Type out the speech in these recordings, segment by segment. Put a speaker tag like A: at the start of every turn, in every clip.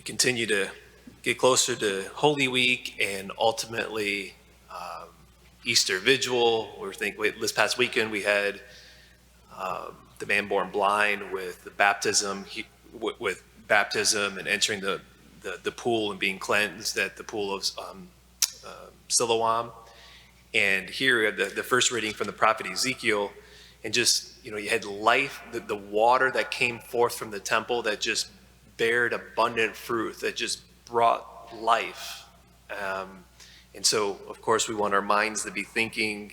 A: continue to get closer to Holy Week and ultimately Easter Vigil. This past weekend we had the man born blind with the baptism, with baptism and entering the pool and being cleansed at the pool of Siloam. And here we have the first reading from the prophet Ezekiel, and just, you had life, the water that came forth from the temple that just bared abundant fruit, that just brought life. And so, of course, we want our minds to be thinking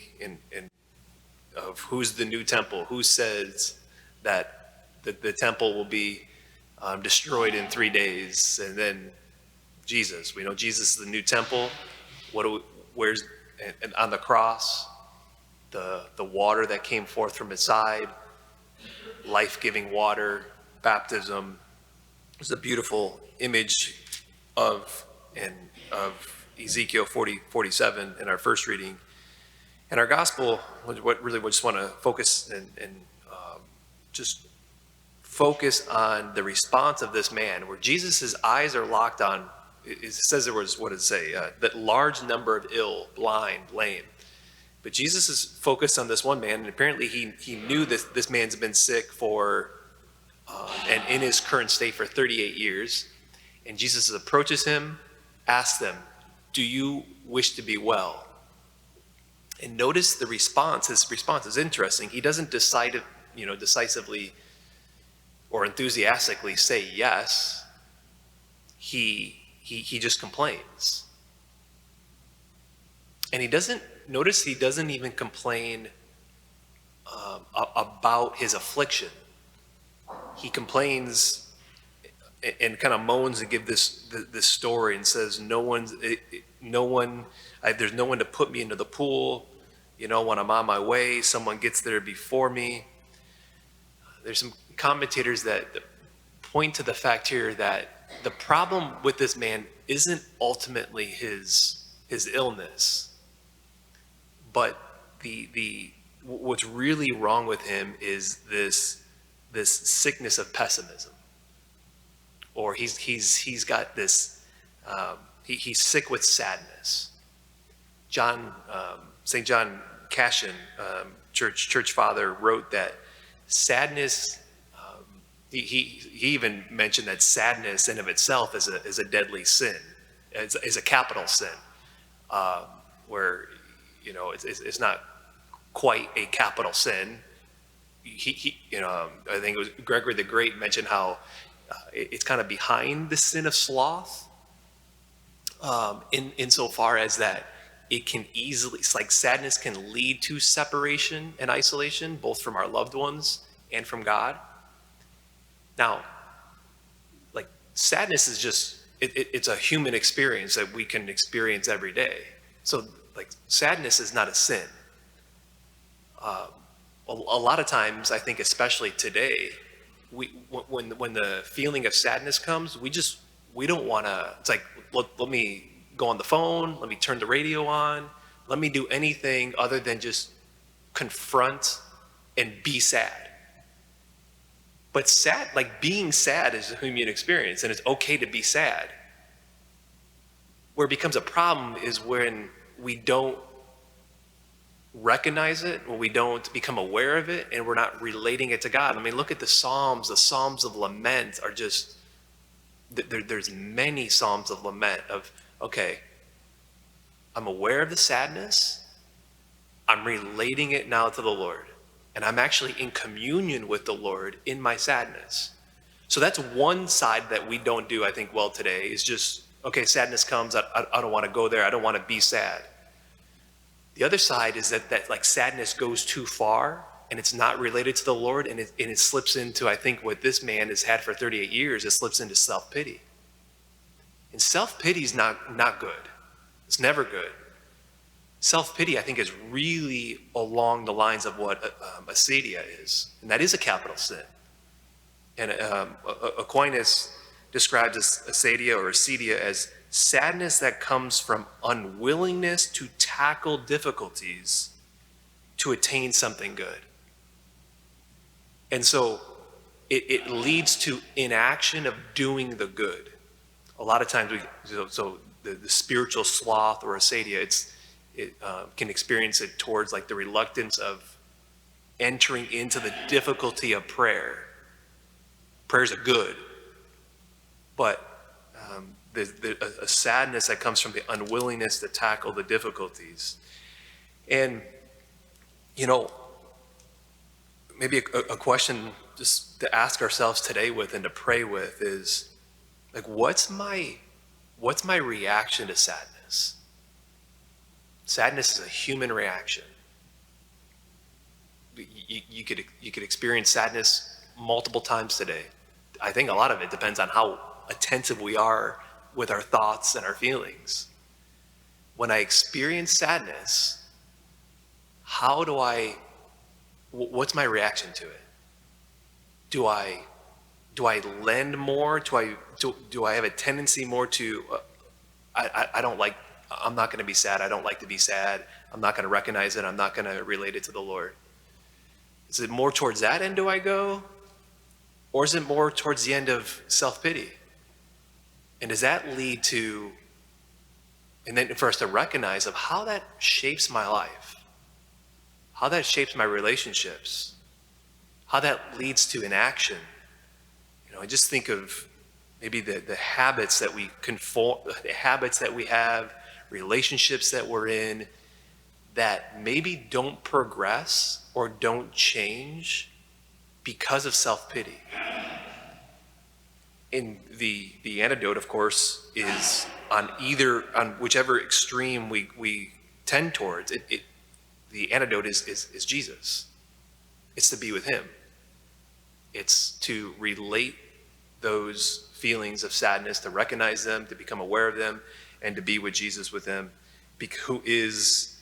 A: of who's the new temple, who says that the temple will be destroyed in 3 days, and then Jesus. We know Jesus is the new temple. Where's and on the cross, the water that came forth from his side, life-giving water, baptism. It's a beautiful image of Ezekiel 47 in our first reading. And our gospel, what really we just want to focus and just focus on the response of this man, where Jesus' eyes are locked on. It says there was, what does it say? That large number of ill, blind, lame. But Jesus is focused on this one man, and apparently he knew this man's been sick for, and in his current state for 38 years. And Jesus approaches him, asks them, "Do you wish to be well?" And notice the response. His response is interesting. He doesn't decisively or enthusiastically say yes. He just complains. And he doesn't even complain about his affliction. He complains and kind of moans and give this story and says, there's no one to put me into the pool. When I'm on my way, someone gets there before me. There's some commentators that point to the fact here that the problem with this man isn't ultimately his illness, but what's really wrong with him is this sickness of pessimism, or he's got this he's sick with sadness. St. John Cassian, church father, wrote that sadness. He even mentioned that sadness in of itself is a deadly sin, is a capital sin, where it's not quite a capital sin. I think it was Gregory the Great mentioned how it's kind of behind the sin of sloth, insofar as that it's like sadness can lead to separation and isolation, both from our loved ones and from God. Now, like, sadness is just, it's a human experience that we can experience every day. So, like, sadness is not a sin. A lot of times, I think, especially today, when the feeling of sadness comes, we don't want to. It's like, let me go on the phone, let me turn the radio on, let me do anything other than just confront and be sad. But being sad is a human experience, and it's okay to be sad. Where it becomes a problem is when we don't recognize it, when we don't become aware of it, and we're not relating it to God. I mean, look at the Psalms. The Psalms of lament are just, there's many Psalms of lament of, okay, I'm aware of the sadness, I'm relating it now to the Lord, and I'm actually in communion with the Lord in my sadness. So that's one side that we don't do, I think, well today, is just, okay, sadness comes, I don't want to go there, I don't want to be sad. The other side is that like sadness goes too far and it's not related to the Lord, and it slips into, I think, what this man has had for 38 years, it slips into self-pity. And self-pity is not good. It's never good. Self-pity, I think, is really along the lines of what acedia is, and that is a capital sin. And Aquinas describes acedia or acedia as sadness that comes from unwillingness to tackle difficulties to attain something good. And so it leads to inaction of doing the good. a lot of times the spiritual sloth or acedia, it can experience it towards like the reluctance of entering into the difficulty of prayer. Prayers are good, but there's a sadness that comes from the unwillingness to tackle the difficulties. And, you know, maybe a question just to ask ourselves today with and to pray with is, like, what's my reaction to sadness? Sadness is a human reaction. You could experience sadness multiple times today. I think a lot of it depends on how attentive we are with our thoughts and our feelings. When I experience sadness, what's my reaction to it? Do I lend more? Do I have a tendency more to, I'm not going to be sad. I don't like to be sad. I'm not going to recognize it. I'm not going to relate it to the Lord. Is it more towards that end do I go? Or is it more towards the end of self-pity? And does that lead to, and then for us to recognize of how that shapes my life, how that shapes my relationships, how that leads to inaction. You know, I just think of maybe the habits that we the habits that we have, relationships that we're in, that maybe don't progress or don't change because of self-pity. And the antidote, of course, is on whichever extreme we tend towards. The antidote is Jesus. It's to be with him. It's to relate those feelings of sadness, to recognize them, to become aware of them, and to be with Jesus with them, who is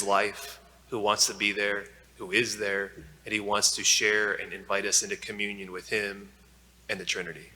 A: life, who wants to be there, who is there, and he wants to share and invite us into communion with him and the Trinity.